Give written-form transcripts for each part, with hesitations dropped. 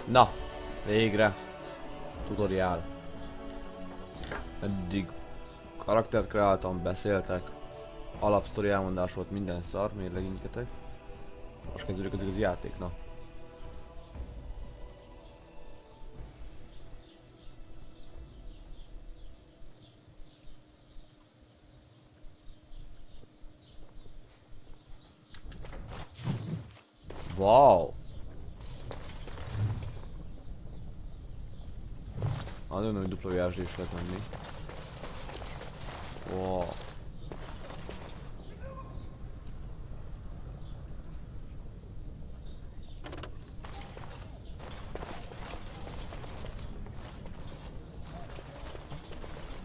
Na, végre. Tutoriál. Eddig karaktert kreáltam, beszéltek. Alapsztori elmondás volt, minden szar, mérleginketek. Most kezdődik az igazi játék, na. Wow! Nagyon nagy dupla VSD is lehet menni. Wow!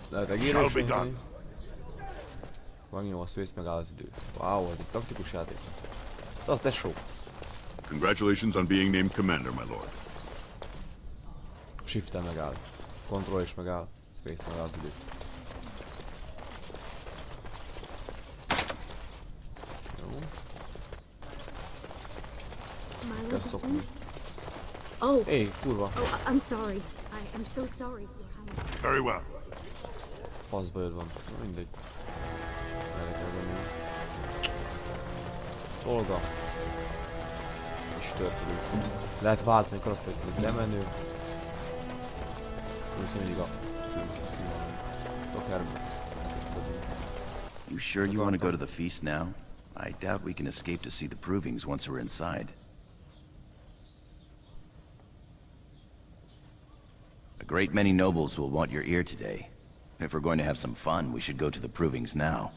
Lehet egérés mondani. Megnyom a space, megáll az idő. Wow, ez egy taktikus játék. Az tesó. Congratulations on being named commander, my lord. Shift-tel megáll. Control is megáll. Space megáll az idő. Jó. Kell szokni. Oh. Hey, kurva. Oh, I'm sorry. I am so sorry. Very well. Faszba jöd van. Na mindegy. Erre kell venni. Szolga. És történik. Lehet váltani karaktert, hogy lemenő. Viszont mindig a színvonalon. Dokárban. You sure you want to go to the feast now? I doubt we can escape to see the provings once we're inside. A great many nobles will want your ear today. If we're going to have some fun, we should go to the provings now.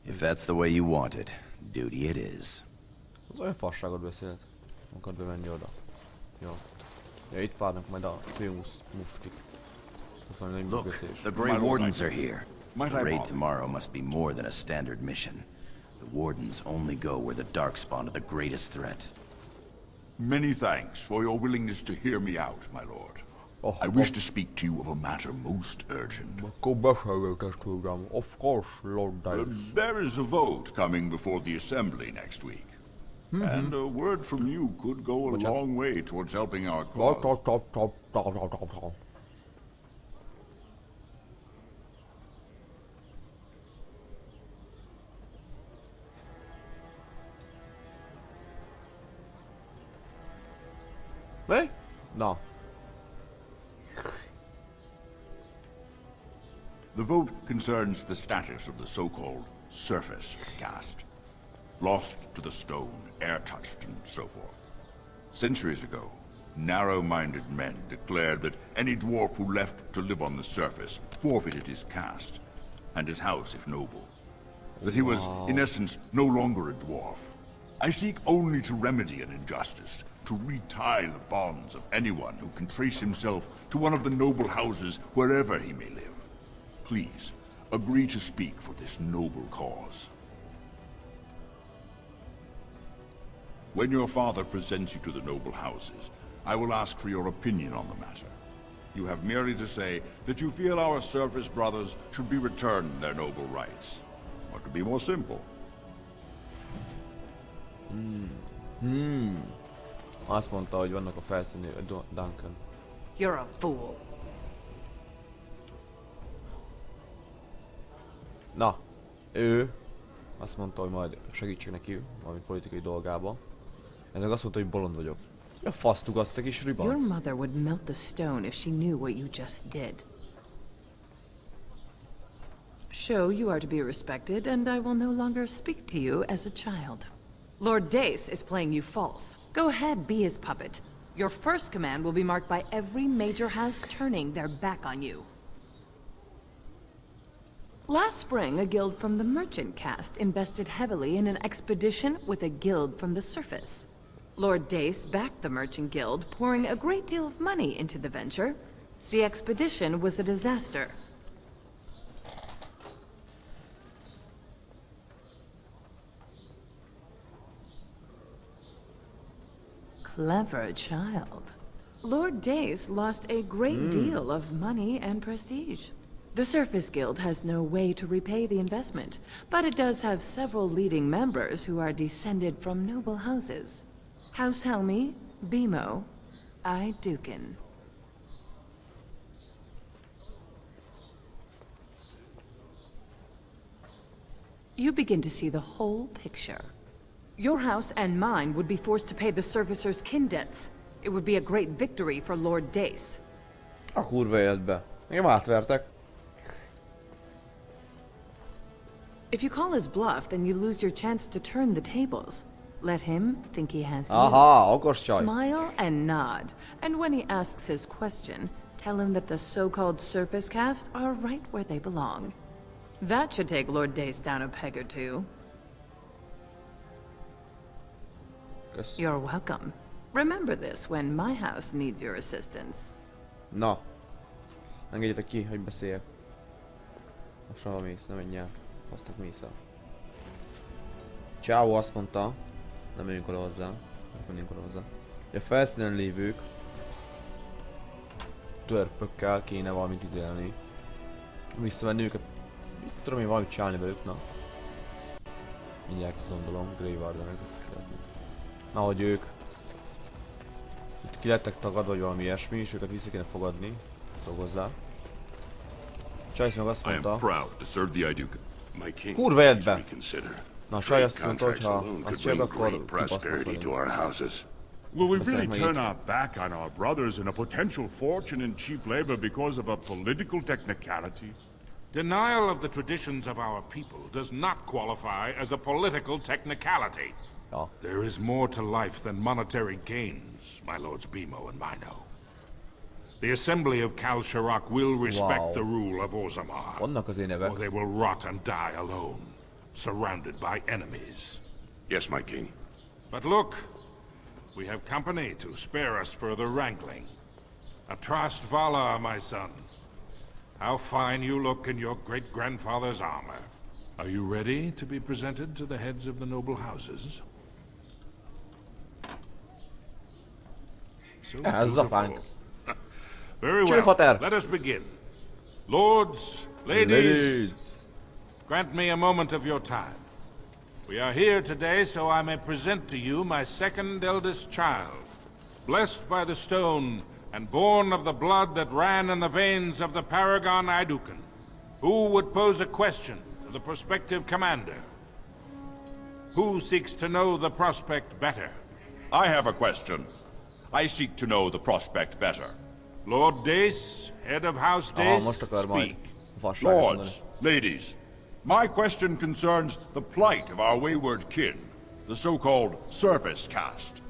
If that's the way you want it, duty it is. Az olyan fasságot beszélt. Akar bemenni oda. Jó. Ja, itt várnak majd a főmuftik. Look, the Grey Wardens are here. The raid tomorrow must be more than a standard mission. The Wardens only go where the Darkspawn are the greatest threat. Many thanks for your willingness to hear me out, my lord. I wish to speak to you of a matter most urgent. Of course, Lord Dice. There is a vote coming before the Assembly next week. And a word from you could go a long way towards helping our cause. Mi? Na. The vote concerns the status of the so-called surface caste. Lost to the stone, air-touched, and so forth. Centuries ago, narrow-minded men declared that any dwarf who left to live on the surface forfeited his caste, and his house if noble. That he was, in essence, no longer a dwarf. I seek only to remedy an injustice, to retie the bonds of anyone who can trace himself to one of the noble houses wherever he may live. Please, agree to speak for this noble cause. When your father presents you to the noble houses, I will ask for your opinion on the matter. You have merely to say that you feel our surface brothers should be returned their noble rights. What could be more simple? Azt mondta, hogy vannak a felszíni Duncan. You're a fool. Na, ő azt mondta, hogy majd segítsek neki valami politikai dolgába. Ez meg azt mondta, hogy bolond vagyok. Ja, fasztuk azt a kis ribanc. Your mother would melt the stone if she knew what you just did. Show you are to be respected, and I will no longer speak to you as a child. Lord Dace is playing you false. Go ahead, be his puppet. Your first command will be marked by every major house turning their back on you. Last spring, a guild from the merchant caste invested heavily in an expedition with a guild from the surface. Lord Dace backed the merchant guild, pouring a great deal of money into the venture. The expedition was a disaster. Clever child. Lord Dace lost a great deal of money and prestige. The Surface Guild has no way to repay the investment, but it does have several leading members who are descended from noble houses. House Helmi, Bimo, I Dukin. You begin to see the whole picture. Your house and mine would be forced to pay the Surfacer's kin debts. It would be a great victory for Lord Dace. A kurva életbe. Engem átvertek. If you call his bluff, then you lose your chance to turn the tables. Let him think he has you. Aha, okos csaj. Smile and nod. And when he asks his question, tell him that the so-called Surface Caste are right where they belong. That should take Lord Dace down a peg or two. Kösz. You're welcome. Remember this when my house needs your assistance. Na. Engedjetek ki, hogy beszéljek. Most hova mész, nem menj el. Hoztak mész el. Ciao azt mondta. Nem menjünk oda hozzá. Nem menjünk oda hozzá. A felszínen lévők törpökkel kéne valamit izélni. Visszavenni őket. Mit tudom én valamit csinálni velük, na. Mindjárt gondolom, Grey Warden ezek lehetnek. Na, hogy ők itt ki lettek tagadva, vagy valami ilyesmi, és őket vissza kéne fogadni. Dolgozzá. Csajsz meg azt mondta. Kurva edbe! Na, a csaj azt mondta, hogy ha azt csinálod, akkor kibasznak velünk. Will we really turn our back on our brothers and a potential fortune in cheap labor because of a political technicality? Denial of the traditions of our people does not qualify as a political technicality. Ja. There is more to life than monetary gains, my lords Bimo and Mino. The Assembly of Kal Shirak will respect the rule of Orzammar, Vannak az én nevek. or they will rot and die alone, surrounded by enemies. Yes, my king. But look, we have company to spare us further wrangling. Atrast Vala, my son. How fine you look in your great-grandfather's armor. Are you ready to be presented to the heads of the noble houses? So Ez apánk. Very well. Fater. Let us begin. Lords, ladies, grant me a moment of your time. We are here today so I may present to you my second eldest child, blessed by the stone and born of the blood that ran in the veins of the Paragon Idukan. Who would pose a question to the prospective commander? Who seeks to know the prospect better? I have a question. I seek to know the prospect better. Lord Dace, head of House Dace, most akar majd speak. fasságot mondani. Lords, ladies, my question concerns the plight of our wayward kin, the so-called Surface Caste.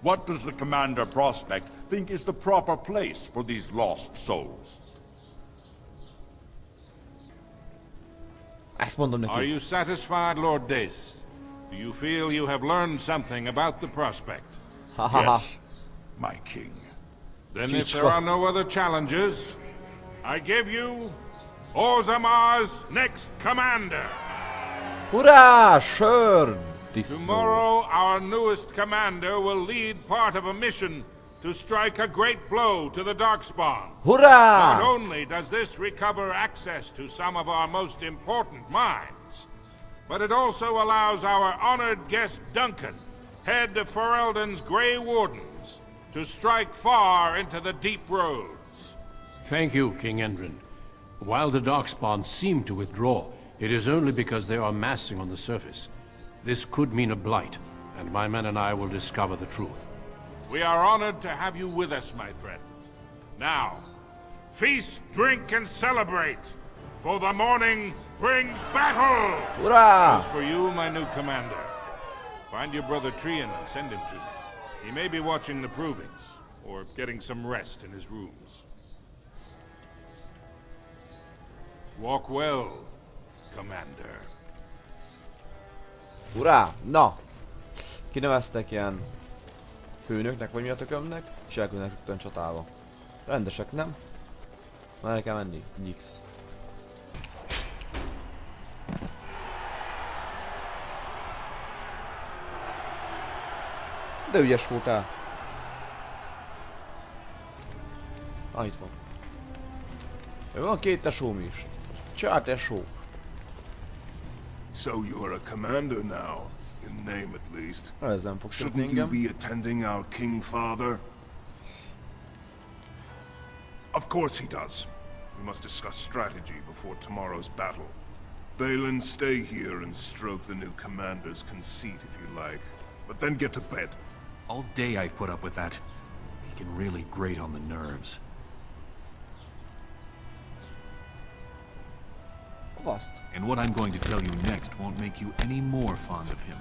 What does the Commander Prospect think is the proper place for these lost souls? Ezt mondom neki. Are you satisfied, Lord Dace? Do you feel you have learned something about the prospect? Yes, my king. Then if there are no other challenges, I give you Orzammar's next commander. Hurrá! Sör! Disznó. Tomorrow, our newest commander will lead part of a mission to strike a great blow to the Darkspawn. Hurrá! Not only does this recover access to some of our most important mines, but it also allows our honored guest Duncan, head of Ferelden's Grey Wardens, to strike far into the deep roads. Thank you, King Endrin. While the Darkspawn seem to withdraw, it is only because they are massing on the surface. This could mean a blight, and my men and I will discover the truth. We are honored to have you with us, my friend. Now, feast, drink, and celebrate, for the morning brings battle! Hurrá! As for you, my new commander, find your brother Trian and send him to me. He may be watching the provings, or getting some rest in his rooms. Walk well, Commander. Hurrá! Na! Kineveztek ilyen főnöknek vagy mi a tökömnek, és elküldenek rögtön csatába. Rendesek, nem? Már el kell menni. Nyix. De ügyes voltál. Ah, itt van. Van két tesóm is. Csá tesó. So you're a commander now, in name at least. Ez nem fog szeretni Shouldn't you engem. be attending our king father? Of course he does. We must discuss strategy before tomorrow's battle. Balin, stay here and stroke the new commander's conceit if you like. But then get to bed. All day I've put up with that. He can really grate on the nerves. Vaszt. And what I'm going to tell you next won't make you any more fond of him.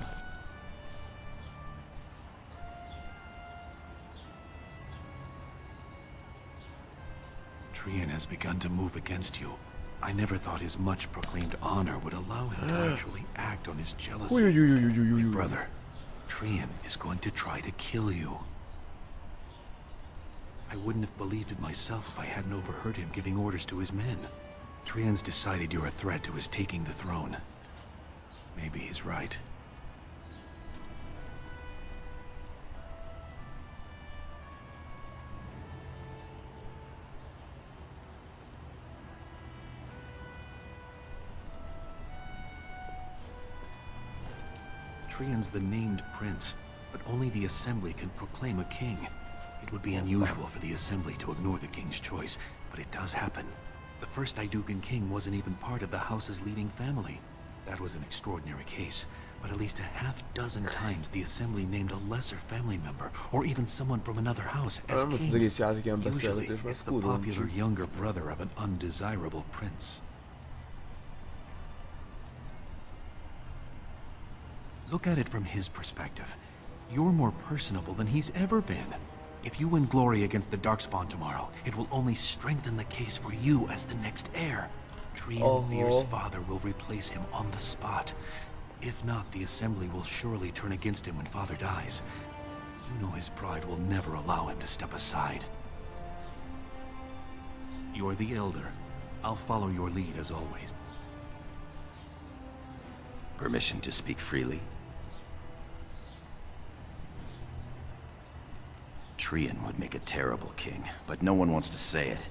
Trian has begun to move against you. I never thought his much proclaimed honor would allow him to actually act on his jealousy. Big brother, Trian is going to try to kill you. I wouldn't have believed it myself if I hadn't overheard him giving orders to his men. Trian's decided you're a threat to his taking the throne. Maybe he's right. Trian's the named prince, but only the Assembly can proclaim a king. It would be unusual for the Assembly to ignore the king's choice, but it does happen. The first Idukan king wasn't even part of the house's leading family. That was an extraordinary case, but at least a half-dozen times the Assembly named a lesser family member, or even someone from another house, as king. Usually, it's the popular younger brother of an undesirable prince. Look at it from his perspective. You're more personable than he's ever been. If you win glory against the Darkspawn tomorrow, it will only strengthen the case for you as the next heir. Trian Veer's father will replace him on the spot. If not, the Assembly will surely turn against him when father dies. You know his pride will never allow him to step aside. You're the elder. I'll follow your lead as always. Permission to speak freely? Trian would make a terrible king, but no one wants to say it.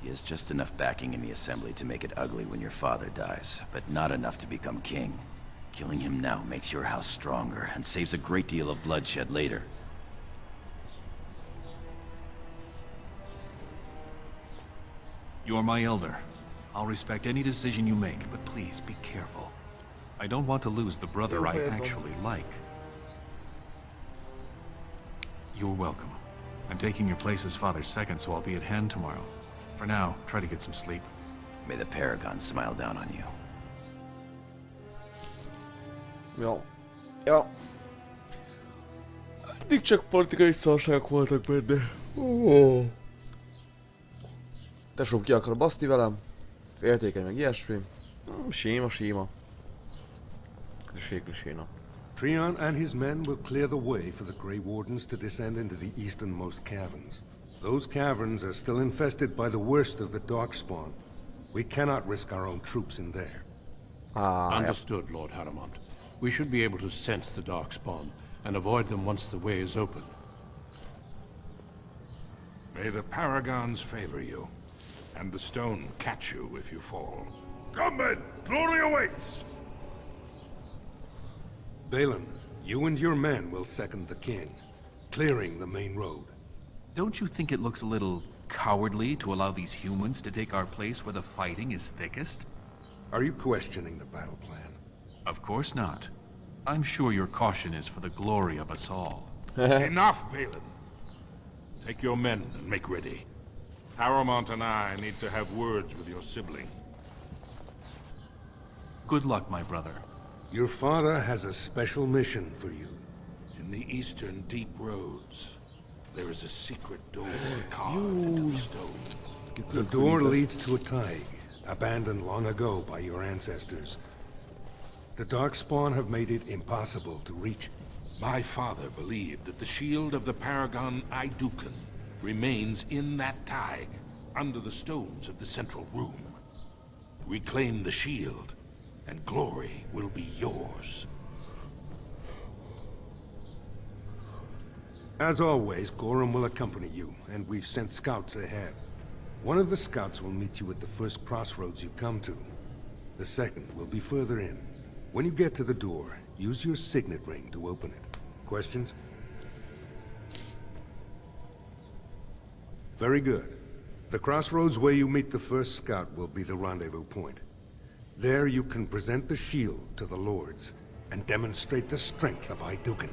He has just enough backing in the Assembly to make it ugly when your father dies, but not enough to become king. Killing him now makes your house stronger and saves a great deal of bloodshed later. You're my elder. I'll respect any decision you make, but please be careful. I don't want to lose the brother I actually like. You're welcome. I'm taking your place as father's second, so I'll be at hand tomorrow. For now, try to get some sleep. May the Paragon smile down on you. Ja. Ja. Eddig csak politikai szarságok voltak benne. Tesóm ki akar baszni velem. Féltékeny meg ilyesmi. Séma. Séna. Trian and his men will clear the way for the Grey Wardens to descend into the easternmost caverns. Those caverns are still infested by the worst of the Darkspawn. We cannot risk our own troops in there. Understood, Lord Haramont. We should be able to sense the Darkspawn and avoid them once the way is open. May the Paragons favor you, and the stone catch you if you fall. Come then! Glory awaits! Balin, you and your men will second the king, clearing the main road. Don't you think it looks a little cowardly to allow these humans to take our place where the fighting is thickest? Are you questioning the battle plan? Of course not. I'm sure your caution is for the glory of us all. Enough, Balin. Take your men and make ready. Haramont and I need to have words with your sibling. Good luck, my brother. Your father has a special mission for you. In the eastern deep roads, there is a secret door carved into the stone. The door leads to a thaig, abandoned long ago by your ancestors. The Darkspawn have made it impossible to reach. My father believed that the shield of the Paragon Idukan remains in that thaig, under the stones of the central room. Reclaim the shield, and glory will be yours. As always, Gorham will accompany you, and we've sent scouts ahead. One of the scouts will meet you at the first crossroads you come to. The second will be further in. When you get to the door, use your signet ring to open it. Questions? Very good. The crossroads where you meet the first scout will be the rendezvous point. There you can present the shield to the lords and demonstrate the strength of Aidukin.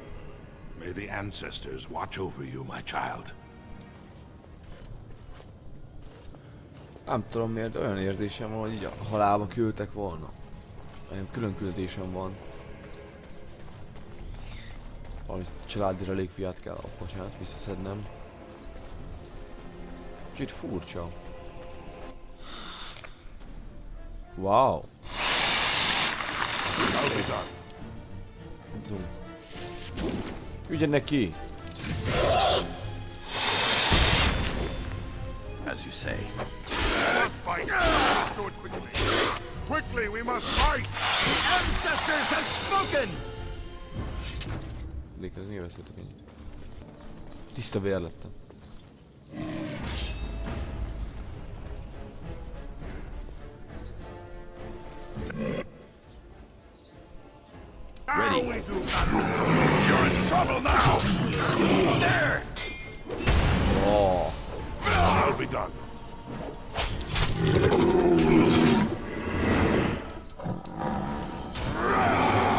May the ancestors watch over you, my child. Nem tudom miért, olyan érzésem van, hogy így a halálba küldtek volna. Nekem külön küldésem van. Valami családi relikviát kell, bocsánat, visszaszednem. Kicsit furcsa. Wow. Ügyen neki! As you say. Let's fight! Do it quickly! Quickly, we must fight! The ancestors have spoken! Ez mi veszítek én? Tiszta vér lettem. Ready. You're in trouble now! There! Oh. I'll be done.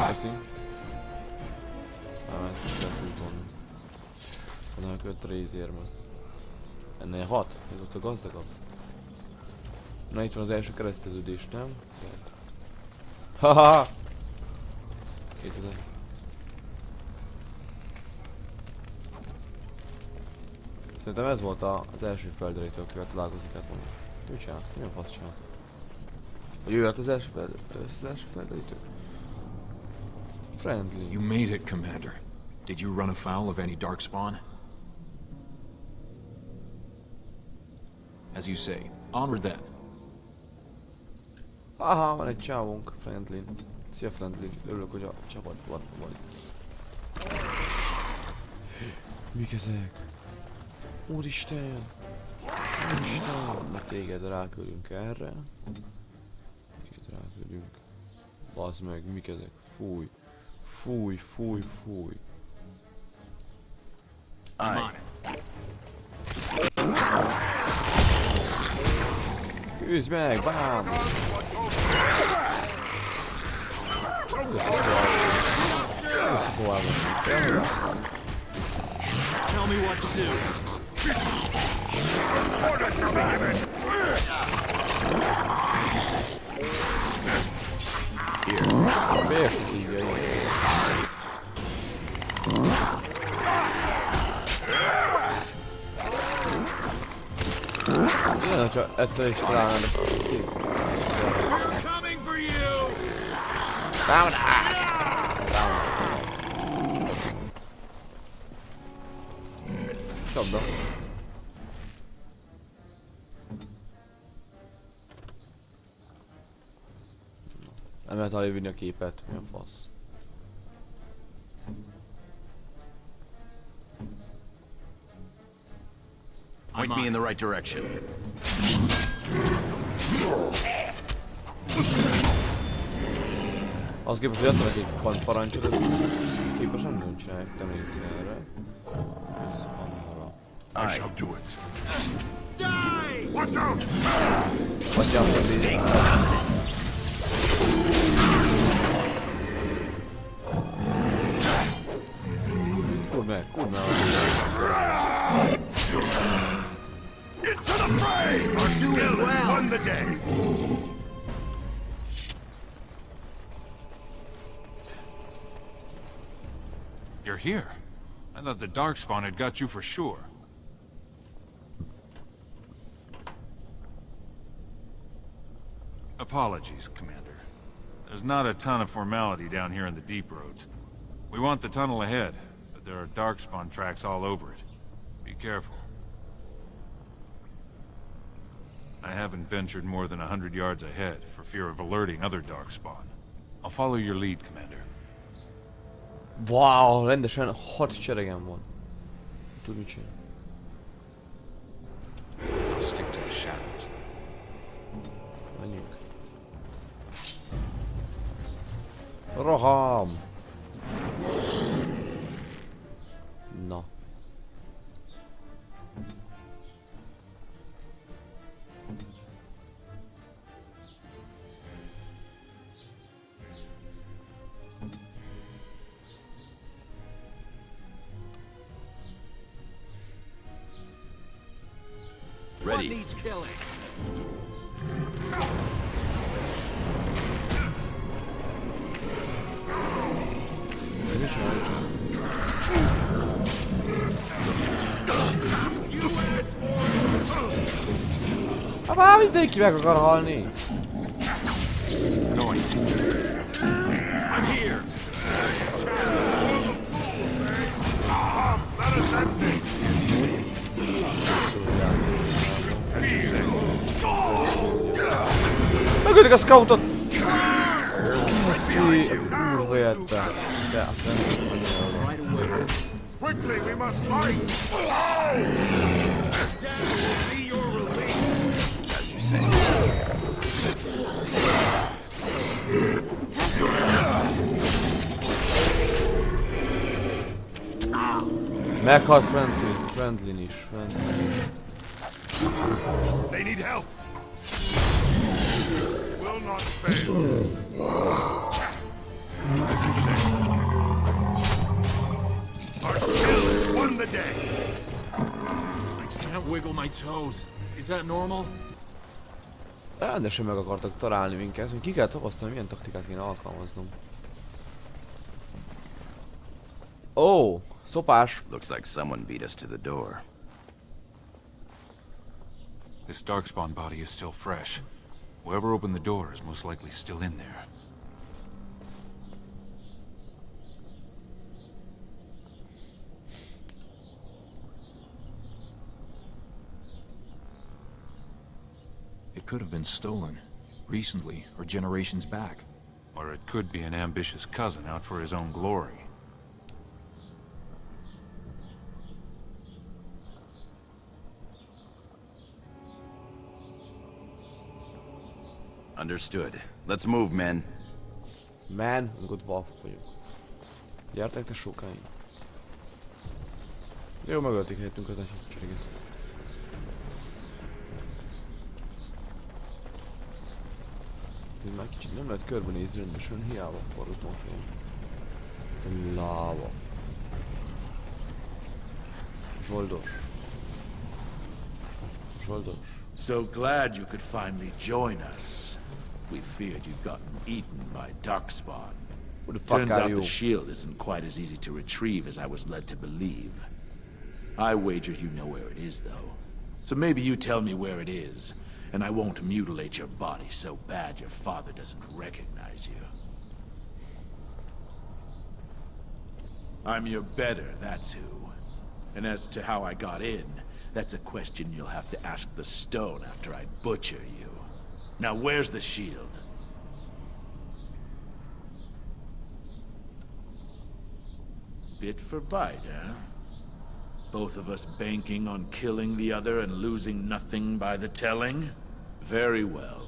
Köszi. Ezt lehet úgy volna. Onnan köt rézérmet. Ennél 6? Ez ott a gazdagabb. Na itt van az első kereszteződés, nem? Haha! 2000. Szerintem ez volt az első felderítő, akivel találkozik, hát mondjuk. Mit csinálsz? Mi a fasz csinál? Vagy ő az első felderítő? Friendly. You made it, Commander. Did you run afoul of any darkspawn? As you say, onward then. Haha, van egy csávónk, Friendly. Szia Friendly, örülök, hogy a csapatban vagy. Mik ezek? Úristen! Úristen! Meg téged ráküldünk erre. Téged ráküldünk. Bazd meg, mik ezek? Fúj. Fúj, fúj, fúj. Küzd meg, bám! Tell me what to do. Order shall be given! Miért így jön? Milyen, hogyha egyszer is találnád a szív? Csapda. Nem lehet alévinni a képet, mi a fasz. Point me in the right direction. Az képest, hogy adtanak egy parancsot, ez képesen nem csinálják, te nézz erre. Ez annala. I shall do it. Die! Watch out! Hagyjam, hogy nézz. Kurd meg, kurd meg. Into the fray! Our skill has won the day! You're here. I thought the Darkspawn had got you for sure. Apologies, Commander. There's not a ton of formality down here in the deep roads. We want the tunnel ahead, but there are Darkspawn tracks all over it. Be careful. I haven't ventured more than 100 yards ahead for fear of alerting other Darkspawn. I'll follow your lead, Commander. Wow, rendesen 6 cseregem van. Tud mit csinál. I'll stick to the shadows. Menjünk. Roham! Na. Ready. What needs killing? Már mindenki meg akar halni! I'm here. Megölik a scoutot! Keci, kurva érte. De azt nem tudom, hogy jól. Quickly, we must fight! See your relief! As you say. Meghalt friendly is. They need help! Will not fail! As you say. Our skill has won the day! I can't wiggle my toes. Is that normal? Rendesen meg akartak találni minket, hogy ki kell tapasztalni, milyen taktikát kéne alkalmaznom. Oh, szopás! Looks like someone beat us to the door. This darkspawn body is still fresh. Whoever opened the door is most likely still in there. It could have been stolen. Recently, or generations back. Or it could be an ambitious cousin out for his own glory. Understood. Let's move, men. Man, good wolfok vagyunk. Gyertek te sokáig. Jó, megölték helyettünk az esetséget. Már kicsit nem lehet körbenézni rendesen, hiába forrott a fejem. Láva. Zsoldos. Zsoldos. So glad you could finally join us. We feared you'd gotten eaten by darkspawn. Who the fuck Turns are out you? the shield isn't quite as easy to retrieve as I was led to believe. I wager you know where it is, though. So maybe you tell me where it is, and I won't mutilate your body so bad your father doesn't recognize you. I'm your better, that's who. And as to how I got in, that's a question you'll have to ask the stone after I butcher you. Now where's the shield? Bit for bite, huh? Both of us banking on killing the other and losing nothing by the telling? Very well.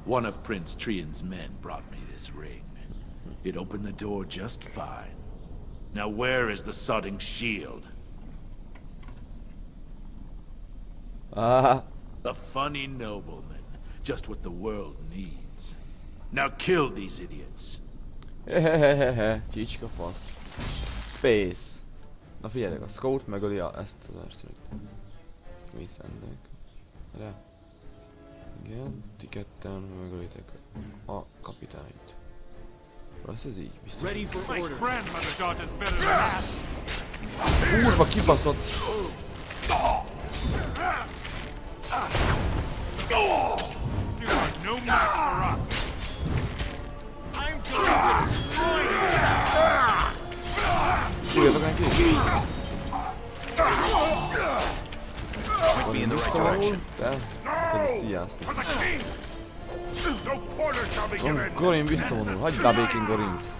One of Prince Trian's men brought me this ring. It opened the door just fine. Now where is the sodding shield? A funny nobleman. Just what the world needs. Now kill these idiots. Hehehehe, csicska fasz. Space. Na figyeljetek, a scout megöli ezt az erszőt. Mész ennek. Erre. Igen, ti ketten megölitek a kapitányt. Rossz ez így, biztos. Kurva kibaszott! Tudjátok neki? Van visszavonul, de neked is sziasztok. Gorin visszavonul, hagyd a békén Gorint.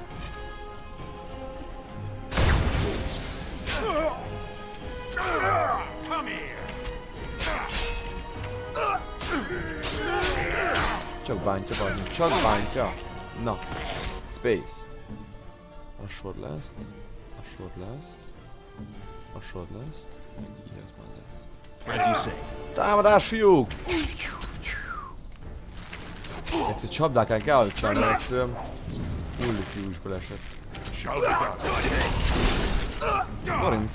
Csak bántja, bazd, csak bántja. Na. Space. Hasod le ezt. Hasod le ezt. Hasod le ezt. Így az már le ezt. Támadás, fiúk! Egyszer csapdákán kell, hogy csinálni, egyszerűen fulli fiúsból esett. Karin,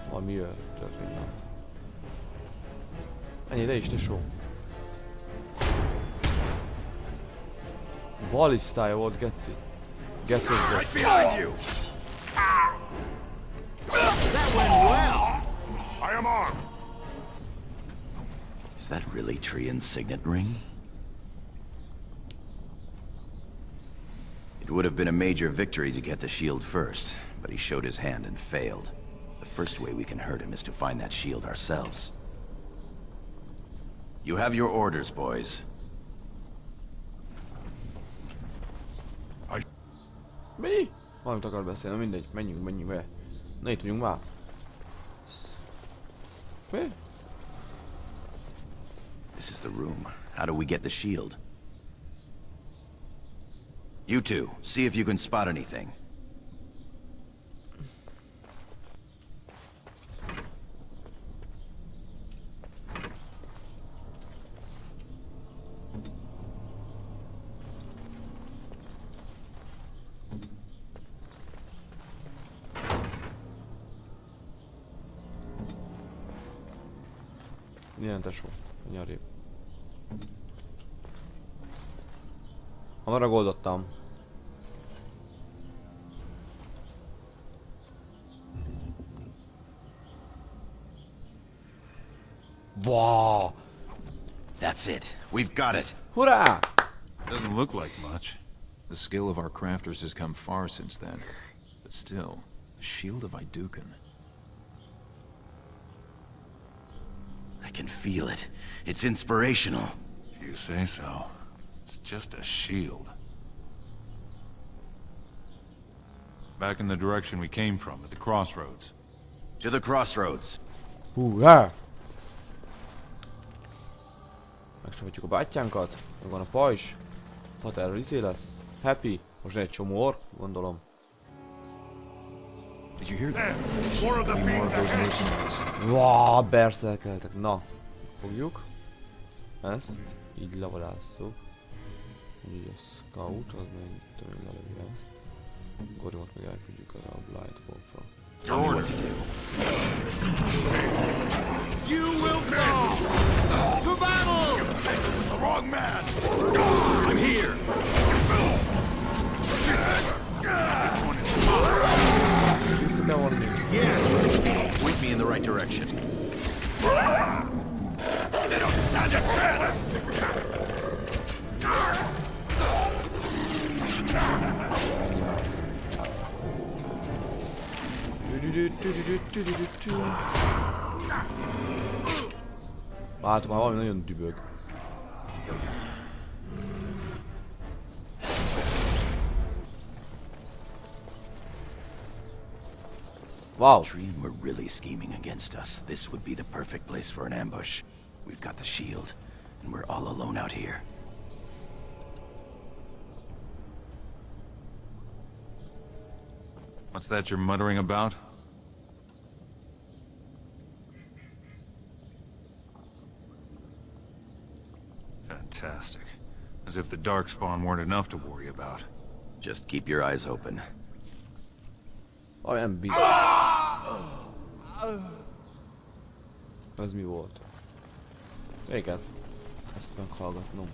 valami történne. Ennyi, de is, tesó. Balisztája volt, geci. Getőzött. Is that really Trian's signet ring? It would have been a major victory to get the shield first, but he showed his hand and failed. The first way we can hurt him is to find that shield ourselves. You have your orders, boys. Mi? Valamit akar beszélni, mindegy, menjünk be. Na itt vagyunk már. Mi? This is the room. How do we get the shield? You two, see if you can spot anything. Ilyen tesó, nyarébb. Hamar megoldottam. Wow! That's it. We've got it. Hurrah! Doesn't look like much. The skill of our crafters has come far since then. But still, the shield of Iduken. I can feel it. It's inspirational. If you say so. It's just a shield. Back in the direction we came from, at the crossroads. To the crossroads. Hurrá! Megszabadjuk a bátyánkat. Meg van a pajzs. Határa izé lesz. Happy. Most egy csomó ork, gondolom. Did you hear that? Any more of those mercenaries? Wow, berserkeltek. Na, fogjuk. Ezt így levadásszuk. Így a scout, az meg tudom, hogy lelövi ezt. Gorgot meg elküldjük arra a Blight Wolfra. Tell me what to do. You will fall! To battle! The wrong man! I'm here! Vissza kell vonni. Yes! Point me in the right direction. They don't stand a chance! Látom, már valami nagyon dübög. Wow. Trian were really scheming against us. This would be the perfect place for an ambush. We've got the shield, and we're all alone out here. What's that you're muttering about? Fantastic. As if the Darkspawn weren't enough to worry about. Just keep your eyes open. Oh, nem bíz. Ez mi volt? Igen. Ezt meghallgatnom.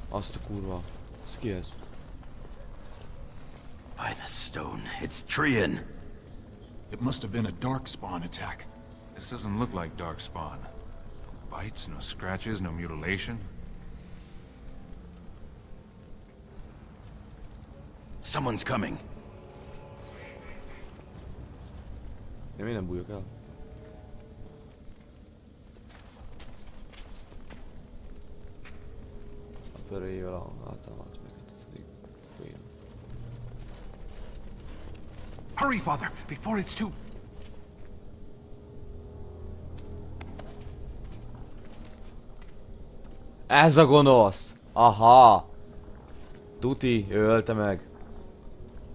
Azt a kurva. Ez ki ez? By the stone, it's Trian! It must have been a Darkspawn attack. This doesn't look like Darkspawn. No bites, no scratches, no mutilation. Someone's coming. Én miért nem bújok el? A pörőjével a általában meg ez elég fél. Hurry, father, before it's too... Ez a gonosz! Aha! Tuti, ő ölte meg.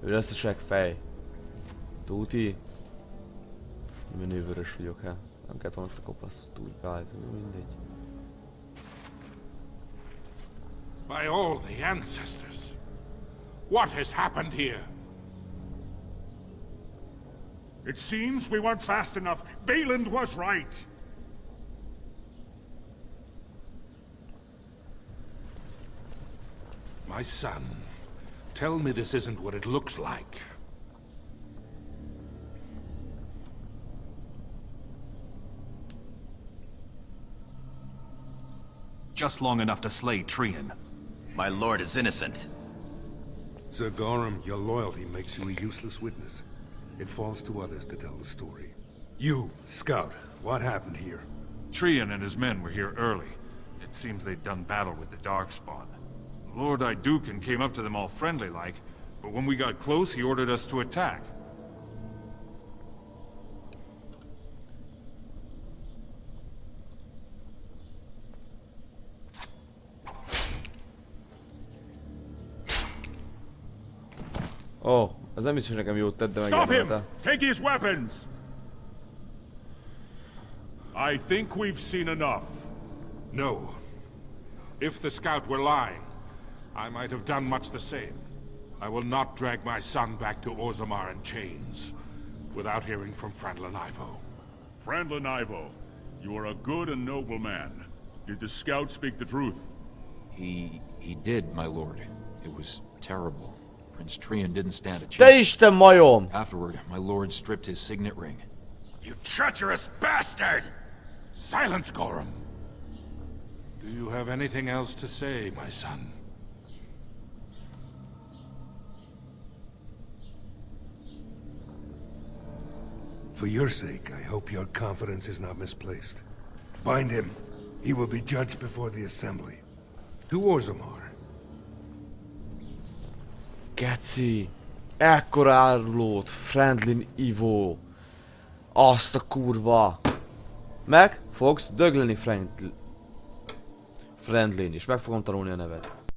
Ő lesz a seggfej. Tuti. Menővörös vagyok, hát. Nem kellett volna azt a kopaszt úgy beállítani, mindegy. By all the ancestors, what has happened here? It seems we weren't fast enough. Valand was right. My son, tell me this isn't what it looks like. Just long enough to slay Trian. My lord is innocent. Sir Gorham, your loyalty makes you a useless witness. It falls to others to tell the story. You, Scout, what happened here? Trian and his men were here early. It seems they'd done battle with the Darkspawn. Lord Iduken came up to them all friendly-like, but when we got close, he ordered us to attack. Oh, az nem biztos nekem jót tett, de Stop him! megérdemelte. Take his weapons! I think we've seen enough. No. If the scout were lying, I might have done much the same. I will not drag my son back to Orzammar in chains without hearing from Frandlin Ivo. Frandlin Ivo, you are a good and noble man. Did the scout speak the truth? He did, my lord. It was terrible. Prince Trian didn't stand a Te chance. Isten majom! Afterward, my lord stripped his signet ring. You treacherous bastard! Silence, Gorham! Do you have anything else to say, my son? For your sake, I hope your confidence is not misplaced. Bind him. He will be judged before the Assembly. To Orzammar. Geci! Ekkora árulót! Frandlin Ivo! Azt a kurva! Meg fogsz dögleni Frandlin, és meg fogom tanulni a neved.